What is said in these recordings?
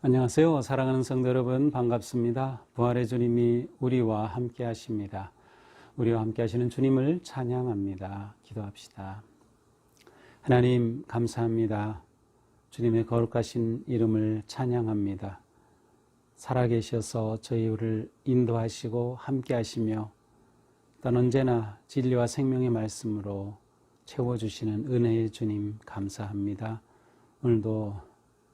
안녕하세요. 사랑하는 성도 여러분, 반갑습니다. 부활의 주님이 우리와 함께 하십니다. 우리와 함께 하시는 주님을 찬양합니다. 기도합시다. 하나님 감사합니다. 주님의 거룩하신 이름을 찬양합니다. 살아계셔서 저희를 인도하시고 함께 하시며 또한 언제나 진리와 생명의 말씀으로 채워주시는 은혜의 주님 감사합니다. 오늘도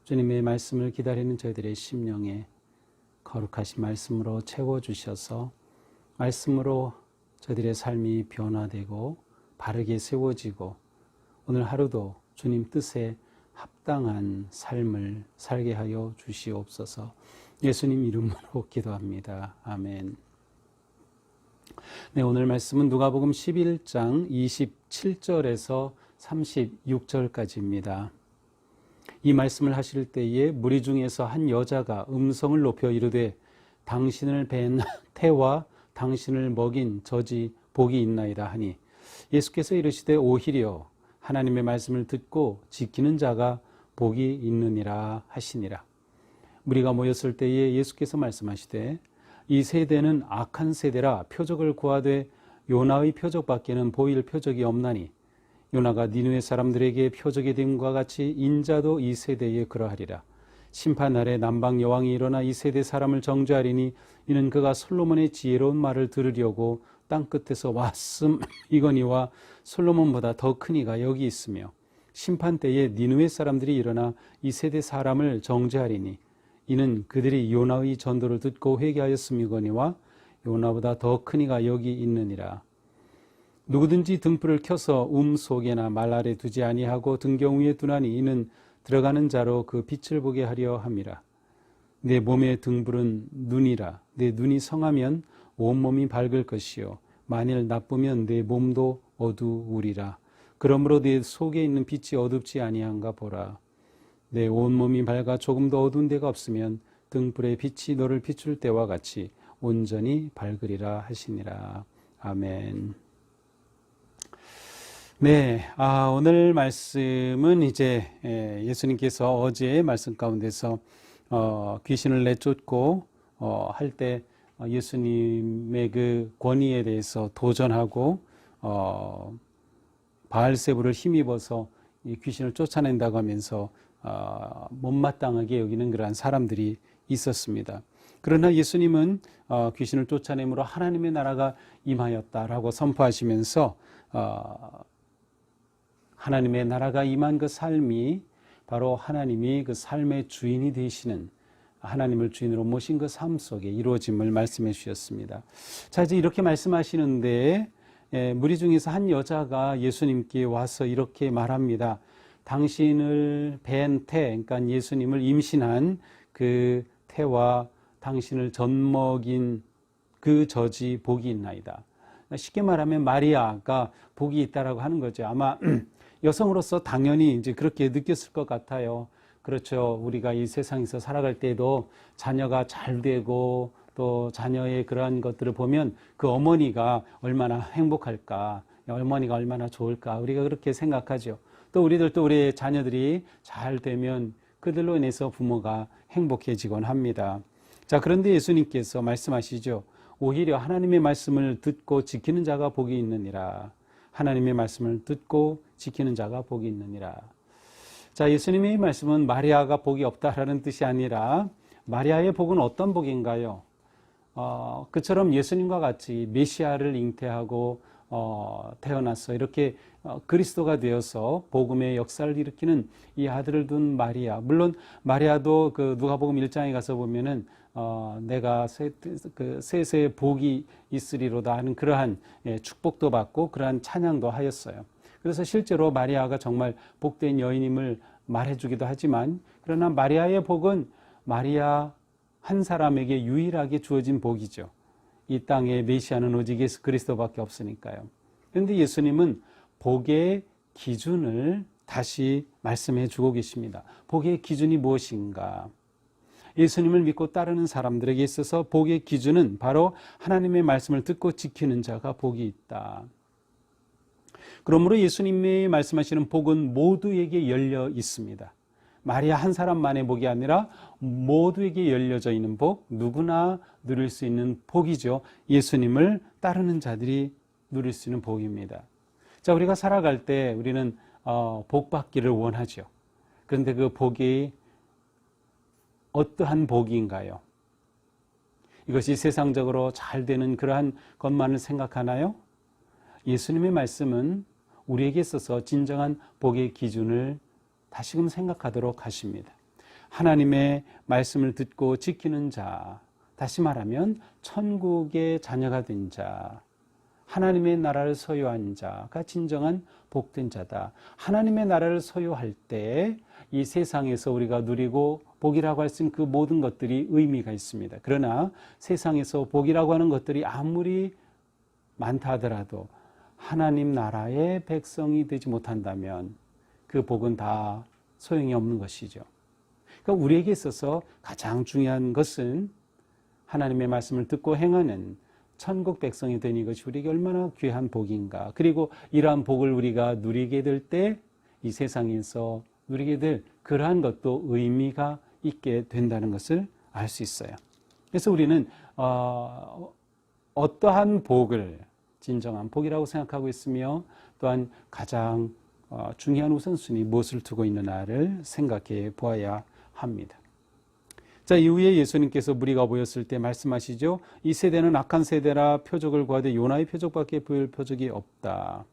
주님의 말씀을 기다리는 저희들의 심령에 거룩하신 말씀으로 채워주셔서 말씀으로 저희들의 삶이 변화되고 바르게 세워지고 오늘 하루도 주님 뜻에 합당한 삶을 살게 하여 주시옵소서. 예수님 이름으로 기도합니다. 아멘. 네, 오늘 말씀은 누가복음 11장 27절에서 36절까지입니다. 이 말씀을 하실 때에 무리 중에서 한 여자가 음성을 높여 이르되 당신을 뵌 태와 당신을 먹인 젖이 복이 있나이다 하니 예수께서 이르시되 오히려 하나님의 말씀을 듣고 지키는 자가 복이 있느니라 하시니라. 무리가 모였을 때에 예수께서 말씀하시되 이 세대는 악한 세대라 표적을 구하되 요나의 표적밖에는 보일 표적이 없나니 요나가 니느웨 사람들에게 표적이 됨과 같이 인자도 이 세대에 그러하리라. 심판날에 남방 여왕이 일어나 이 세대 사람을 정죄하리니 이는 그가 솔로몬의 지혜로운 말을 들으려고 땅 끝에서 왔음이거니와 솔로몬보다 더 큰 이가 여기 있으며 심판 때에 니느웨 사람들이 일어나 이 세대 사람을 정죄하리니 이는 그들이 요나의 전도를 듣고 회개하였음이거니와 요나보다 더 큰 이가 여기 있느니라. 누구든지 등불을 켜서 속에나 말 아래 두지 아니하고 등경 위에 두나니 이는 들어가는 자로 그 빛을 보게 하려 함이라. 내 몸의 등불은 눈이라. 내 눈이 성하면 온몸이 밝을 것이요 만일 나쁘면 내 몸도 어두우리라. 그러므로 내 속에 있는 빛이 어둡지 아니한가 보라. 내 온몸이 밝아 조금도 어두운 데가 없으면 등불의 빛이 너를 비출 때와 같이 온전히 밝으리라 하시니라. 아멘. 네, 오늘 말씀은 이제 예수님께서 어제의 말씀 가운데서 귀신을 내쫓고 할 때 예수님의 그 권위에 대해서 도전하고 바알세불을 힘입어서 이 귀신을 쫓아낸다고 하면서 못마땅하게 여기는 그러한 사람들이 있었습니다. 그러나 예수님은 귀신을 쫓아내므로 하나님의 나라가 임하였다라고 선포하시면서 하나님의 나라가 임한 그 삶이 바로 하나님이 그 삶의 주인이 되시는 하나님을 주인으로 모신 그 삶 속에 이루어짐을 말씀해 주셨습니다. 자, 이제 이렇게 말씀하시는데 무리 중에서 한 여자가 예수님께 와서 이렇게 말합니다. 당신을 뵌 태, 그러니까 예수님을 임신한 그 태와 당신을 젖먹인 그 젖이 복이 있나이다. 쉽게 말하면 마리아가 복이 있다라고 하는 거죠. 아마 여성으로서 당연히 이제 그렇게 느꼈을 것 같아요. 그렇죠. 우리가 이 세상에서 살아갈 때도 자녀가 잘 되고 또 자녀의 그러한 것들을 보면 그 어머니가 얼마나 행복할까, 어머니가 얼마나 좋을까, 우리가 그렇게 생각하죠. 또 우리들도 우리의 자녀들이 잘 되면 그들로 인해서 부모가 행복해지곤 합니다. 자, 그런데 예수님께서 말씀하시죠. 오히려 하나님의 말씀을 듣고 지키는 자가 복이 있느니라. 하나님의 말씀을 듣고 지키는 자가 복이 있느니라. 자, 예수님의 말씀은 마리아가 복이 없다라는 뜻이 아니라 마리아의 복은 어떤 복인가요? 그처럼 예수님과 같이 메시아를 잉태하고 태어나서 이렇게 그리스도가 되어서 복음의 역사를 일으키는 이 아들을 둔 마리아. 물론 마리아도 그 누가복음 1장에 가서 보면은 내가 세세의 복이 있으리로다 하는 그러한 축복도 받고 그러한 찬양도 하였어요. 그래서 실제로 마리아가 정말 복된 여인임을 말해주기도 하지만 그러나 마리아의 복은 마리아 한 사람에게 유일하게 주어진 복이죠. 이 땅에 메시아는 오직 예수 그리스도밖에 없으니까요. 그런데 예수님은 복의 기준을 다시 말씀해 주고 계십니다. 복의 기준이 무엇인가? 예수님을 믿고 따르는 사람들에게 있어서 복의 기준은 바로 하나님의 말씀을 듣고 지키는 자가 복이 있다. 그러므로 예수님이 말씀하시는 복은 모두에게 열려 있습니다. 마리아 한 사람만의 복이 아니라 모두에게 열려져 있는 복, 누구나 누릴 수 있는 복이죠. 예수님을 따르는 자들이 누릴 수 있는 복입니다. 자, 우리가 살아갈 때 우리는 복 받기를 원하죠. 그런데 그 복이 어떠한 복인가요? 이것이 세상적으로 잘 되는 그러한 것만을 생각하나요? 예수님의 말씀은 우리에게 있어서 진정한 복의 기준을 다시금 생각하도록 하십니다. 하나님의 말씀을 듣고 지키는 자, 다시 말하면 천국의 자녀가 된 자, 하나님의 나라를 소유한 자가 진정한 복된 자다. 하나님의 나라를 소유할 때 이 세상에서 우리가 누리고 복이라고 할 수 있는 그 모든 것들이 의미가 있습니다. 그러나 세상에서 복이라고 하는 것들이 아무리 많다 하더라도 하나님 나라의 백성이 되지 못한다면 그 복은 다 소용이 없는 것이죠. 그러니까 우리에게 있어서 가장 중요한 것은 하나님의 말씀을 듣고 행하는 천국 백성이 되는 것이 우리에게 얼마나 귀한 복인가. 그리고 이러한 복을 우리가 누리게 될 때 이 세상에서 누리게 될 그러한 것도 의미가 있게 된다는 것을 알 수 있어요. 그래서 우리는 어떠한 복을 진정한 복이라고 생각하고 있으며 또한 가장 중요한 우선순위 무엇을 두고 있느냐를 생각해 보아야 합니다. 자, 이후에 예수님께서 무리가 모였을 때 말씀하시죠. 이 세대는 악한 세대라 표적을 구하되 요나의 표적밖에 보일 표적이 없다.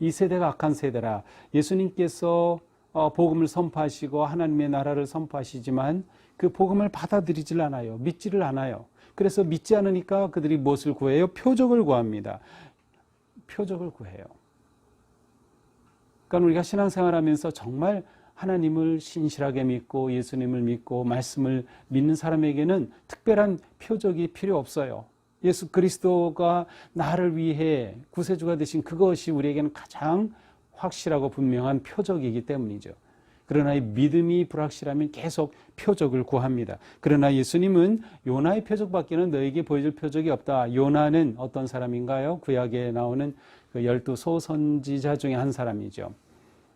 이 세대가 악한 세대라. 예수님께서 복음을 선포하시고 하나님의 나라를 선포하시지만 그 복음을 받아들이질 않아요. 믿지를 않아요. 그래서 믿지 않으니까 그들이 무엇을 구해요? 표적을 구합니다. 표적을 구해요. 그러니까 우리가 신앙생활하면서 정말 하나님을 신실하게 믿고 예수님을 믿고 말씀을 믿는 사람에게는 특별한 표적이 필요 없어요. 예수 그리스도가 나를 위해 구세주가 되신 그것이 우리에게는 가장 확실하고 분명한 표적이기 때문이죠. 그러나 이 믿음이 불확실하면 계속 표적을 구합니다. 그러나 예수님은 요나의 표적밖에는 너에게 보여줄 표적이 없다. 요나는 어떤 사람인가요? 구약에 나오는 그 12 소선지자 중에 한 사람이죠.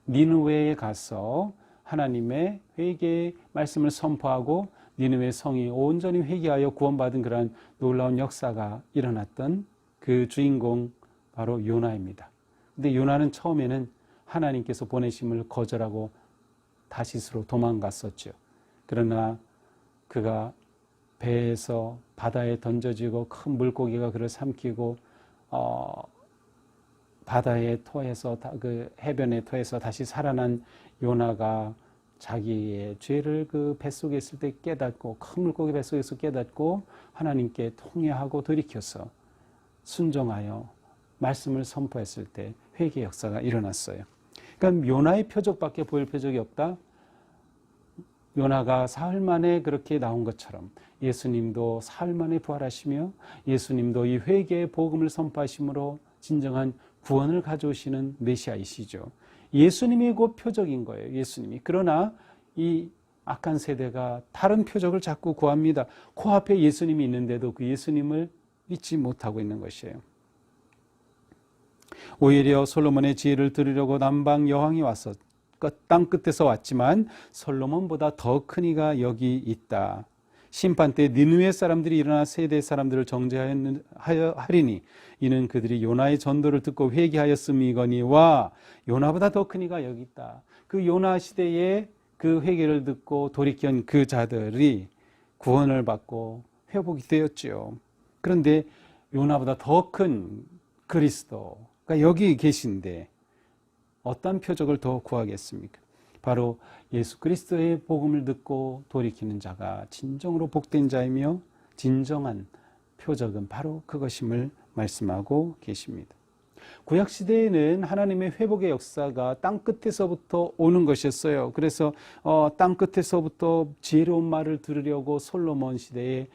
니느웨에 가서 하나님의 회개의 말씀을 선포하고 니느웨 성이 온전히 회개하여 구원받은 그러한 놀라운 역사가 일어났던 그 주인공 바로 요나입니다. 근데 요나는 처음에는 하나님께서 보내심을 거절하고 다시스로 도망갔었죠. 그러나 그가 배에서 바다에 던져지고 큰 물고기가 그를 삼키고 바다에 토해서 그 해변에 토해서 다시 살아난 요나가 자기의 죄를 그 뱃속에 있을 때 깨닫고 큰 물고기 뱃속에서 깨닫고 하나님께 통회하고 돌이켜서 순종하여 말씀을 선포했을 때 회개 역사가 일어났어요. 그러니까 요나의 표적밖에 보일 표적이 없다. 요나가 사흘 만에 그렇게 나온 것처럼 예수님도 사흘 만에 부활하시며 예수님도 이 회개의 복음을 선포하심으로 진정한 구원을 가져오시는 메시아이시죠. 예수님이 곧 표적인 거예요. 예수님이. 그러나 이 악한 세대가 다른 표적을 자꾸 구합니다. 코앞에 예수님이 있는데도 그 예수님을 믿지 못하고 있는 것이에요. 오히려 솔로몬의 지혜를 들으려고 남방 여왕이 와서 땅 끝에서 왔지만 솔로몬보다 더 큰 이가 여기 있다. 심판 때 니느웨 사람들이 일어나 세대 사람들을 정죄하리니 이는 그들이 요나의 전도를 듣고 회개하였음이거니와 요나보다 더 큰 이가 여기 있다. 그 요나 시대에 그 회개를 듣고 돌이킨 그 자들이 구원을 받고 회복이 되었죠. 그런데 요나보다 더 큰 그리스도가 여기 계신데 어떤 표적을 더 구하겠습니까? 바로 예수 그리스도의 복음을 듣고 돌이키는 자가 진정으로 복된 자이며 진정한 표적은 바로 그것임을 말씀하고 계십니다. 구약시대에는 하나님의 회복의 역사가 땅 끝에서부터 오는 것이었어요. 그래서 땅 끝에서부터 지혜로운 말을 들으려고 솔로몬 시대에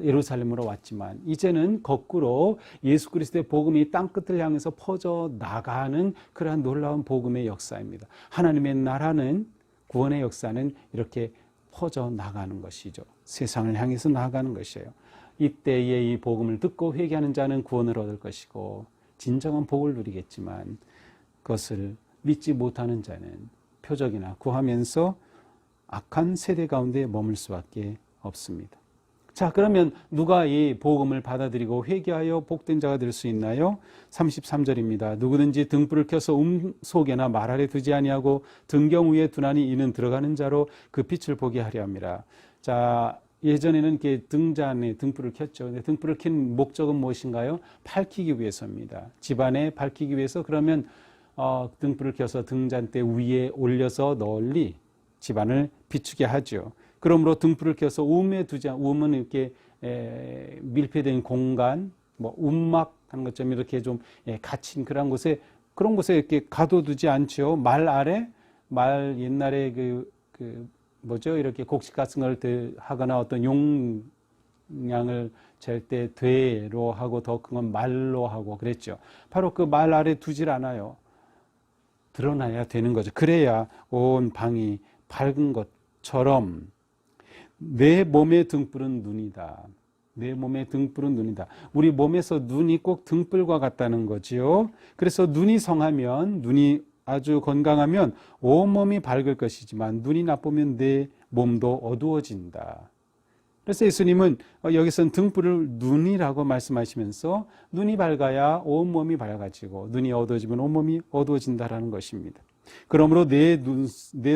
예루살렘으로 왔지만 이제는 거꾸로 예수 그리스도의 복음이 땅 끝을 향해서 퍼져 나가는 그러한 놀라운 복음의 역사입니다. 하나님의 나라는 구원의 역사는 이렇게 퍼져 나가는 것이죠. 세상을 향해서 나아가는 것이에요. 이때에 이 복음을 듣고 회개하는 자는 구원을 얻을 것이고 진정한 복을 누리겠지만 그것을 믿지 못하는 자는 표적이나 구하면서 악한 세대 가운데 머물 수밖에 없습니다. 자, 그러면 누가 이 복음을 받아들이고 회개하여 복된 자가 될 수 있나요? 33절입니다. 누구든지 등불을 켜서 속에나 말 아래 두지 아니하고 등경 위에 두나니 이는 들어가는 자로 그 빛을 보게 하려 함이라. 자, 예전에는 이렇게 등잔에 등불을 켰죠. 근데 등불을 켠 목적은 무엇인가요? 밝히기 위해서입니다. 집안에 밝히기 위해서. 그러면 등불을 켜서 등잔대 위에 올려서 널리 집안을 비추게 하죠. 그러므로 등불을 켜서 우음에 두지 우음은 이렇게 밀폐된 공간, 뭐 움막 하는 것처럼 이렇게 좀 갇힌 그런 곳에 이렇게 가둬두지 않죠. 말 아래, 말 옛날에 뭐죠? 이렇게 곡식 같은 걸 하거나 어떤 용량을 잴 때 되로 하고 더 큰 건 말로 하고 그랬죠. 바로 그 말 아래 두질 않아요. 드러나야 되는 거죠. 그래야 온 방이 밝은 것처럼 내 몸의 등불은 눈이다. 내 몸의 등불은 눈이다. 우리 몸에서 눈이 꼭 등불과 같다는 거지요. 그래서 눈이 성하면, 눈이 아주 건강하면 온몸이 밝을 것이지만 눈이 나쁘면 내 몸도 어두워진다. 그래서 예수님은 여기서는 등불을 눈이라고 말씀하시면서 눈이 밝아야 온몸이 밝아지고 눈이 어두워지면 온몸이 어두워진다라는 것입니다. 그러므로 내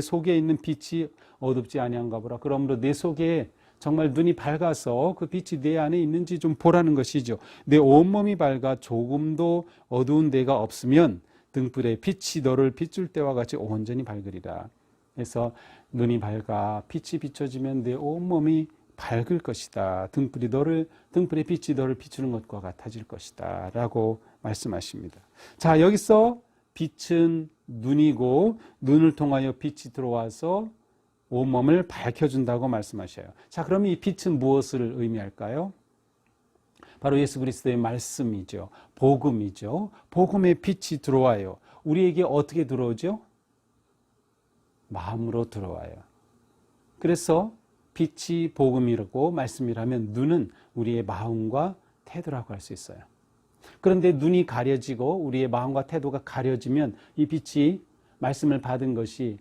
속에 있는 빛이 어둡지 아니한가 보라. 그러므로 내 속에 정말 눈이 밝아서 그 빛이 내 안에 있는지 좀 보라는 것이죠. 내 온몸이 밝아 조금도 어두운 데가 없으면 등불의 빛이 너를 비출 때와 같이 온전히 밝으리라. 그래서 눈이 밝아 빛이 비춰지면 내 온몸이 밝을 것이다. 등불의 빛이 너를 비추는 것과 같아질 것이다. 라고 말씀하십니다. 자, 여기서 빛은 눈이고 눈을 통하여 빛이 들어와서 온몸을 밝혀준다고 말씀하셔요. 자, 그럼 이 빛은 무엇을 의미할까요? 바로 예수 그리스도의 말씀이죠. 복음이죠. 복음의 빛이 들어와요. 우리에게 어떻게 들어오죠? 마음으로 들어와요. 그래서 빛이 복음이라고 말씀이라면 눈은 우리의 마음과 태도라고 할 수 있어요. 그런데 눈이 가려지고 우리의 마음과 태도가 가려지면 이 빛이 말씀을 받은 것이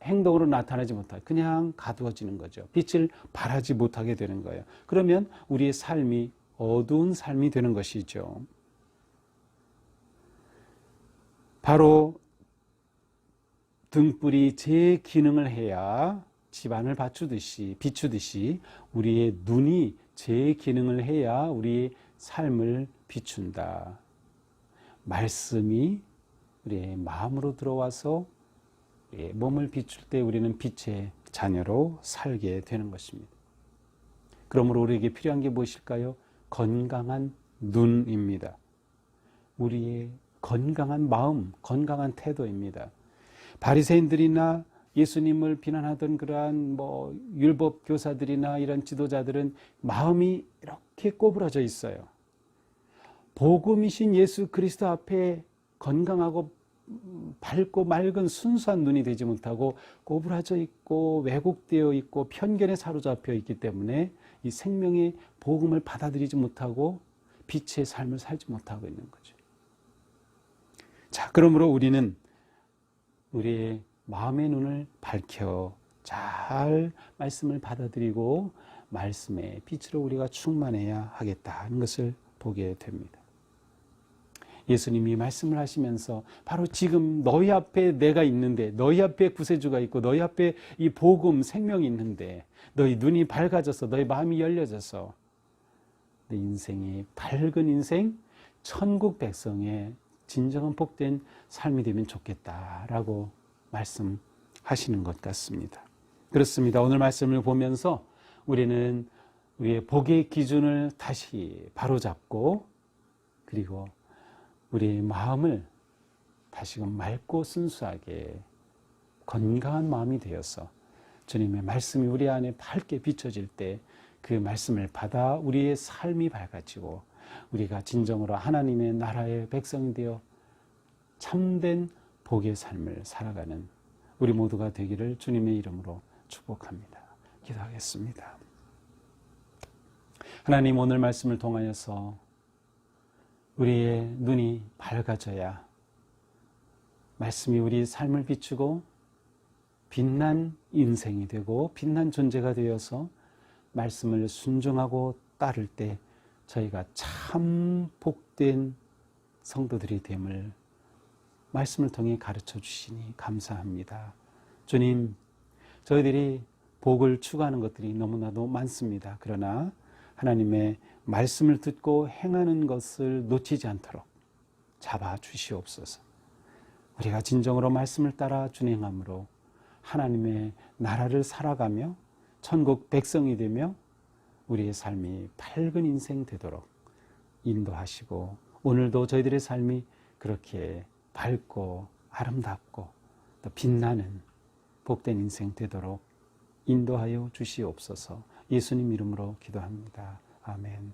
행동으로 나타나지 못하고 그냥 가두어지는 거죠. 빛을 발하지 못하게 되는 거예요. 그러면 우리의 삶이 어두운 삶이 되는 것이죠. 바로 등불이 제 기능을 해야 집안을 비추듯이 우리의 눈이 제 기능을 해야 우리의 삶을 비춘다. 말씀이 우리의 마음으로 들어와서 우리의 몸을 비출 때 우리는 빛의 자녀로 살게 되는 것입니다. 그러므로 우리에게 필요한 게 무엇일까요? 건강한 눈입니다. 우리의 건강한 마음, 건강한 태도입니다. 바리새인들이나 예수님을 비난하던 그러한 율법 교사들이나 이런 지도자들은 마음이 이렇게 꼬부라져 있어요. 복음이신 예수 그리스도 앞에 건강하고 밝고 맑은 순수한 눈이 되지 못하고 꼬부라져 있고 왜곡되어 있고 편견에 사로잡혀 있기 때문에 이 생명의 복음을 받아들이지 못하고 빛의 삶을 살지 못하고 있는 거죠. 자, 그러므로 우리는 우리의 마음의 눈을 밝혀 잘 말씀을 받아들이고 말씀의 빛으로 우리가 충만해야 하겠다는 것을 보게 됩니다. 예수님이 말씀을 하시면서 바로 지금 너희 앞에 내가 있는데, 너희 앞에 구세주가 있고 너희 앞에 이 복음 생명이 있는데 너희 눈이 밝아져서 너희 마음이 열려져서 내 인생의 밝은 인생, 천국 백성의 진정한 복된 삶이 되면 좋겠다라고 말씀하시는 것 같습니다. 그렇습니다. 오늘 말씀을 보면서 우리는 우리의 복의 기준을 다시 바로잡고 그리고 우리의 마음을 다시금 맑고 순수하게 건강한 마음이 되어서 주님의 말씀이 우리 안에 밝게 비춰질 때 그 말씀을 받아 우리의 삶이 밝아지고 우리가 진정으로 하나님의 나라의 백성이 되어 참된 복의 삶을 살아가는 우리 모두가 되기를 주님의 이름으로 축복합니다. 기도하겠습니다. 하나님, 오늘 말씀을 통하여서 우리의 눈이 밝아져야 말씀이 우리 삶을 비추고 빛난 인생이 되고 빛난 존재가 되어서 말씀을 순종하고 따를 때 저희가 참 복된 성도들이 됨을 말씀을 통해 가르쳐 주시니 감사합니다. 주님, 저희들이 복을 추구하는 것들이 너무나도 많습니다. 그러나 하나님의 말씀을 듣고 행하는 것을 놓치지 않도록 잡아 주시옵소서. 우리가 진정으로 말씀을 따라 준행함으로 하나님의 나라를 살아가며 천국 백성이 되며 우리의 삶이 밝은 인생 되도록 인도하시고, 오늘도 저희들의 삶이 그렇게 밝고 아름답고 또 빛나는 복된 인생 되도록 인도하여 주시옵소서. 예수님 이름으로 기도합니다. 아멘.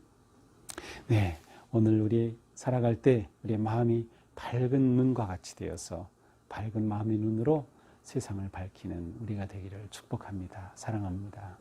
네, 오늘 우리 살아갈 때 우리의 마음이 밝은 눈과 같이 되어서 밝은 마음의 눈으로 세상을 밝히는 우리가 되기를 축복합니다. 사랑합니다.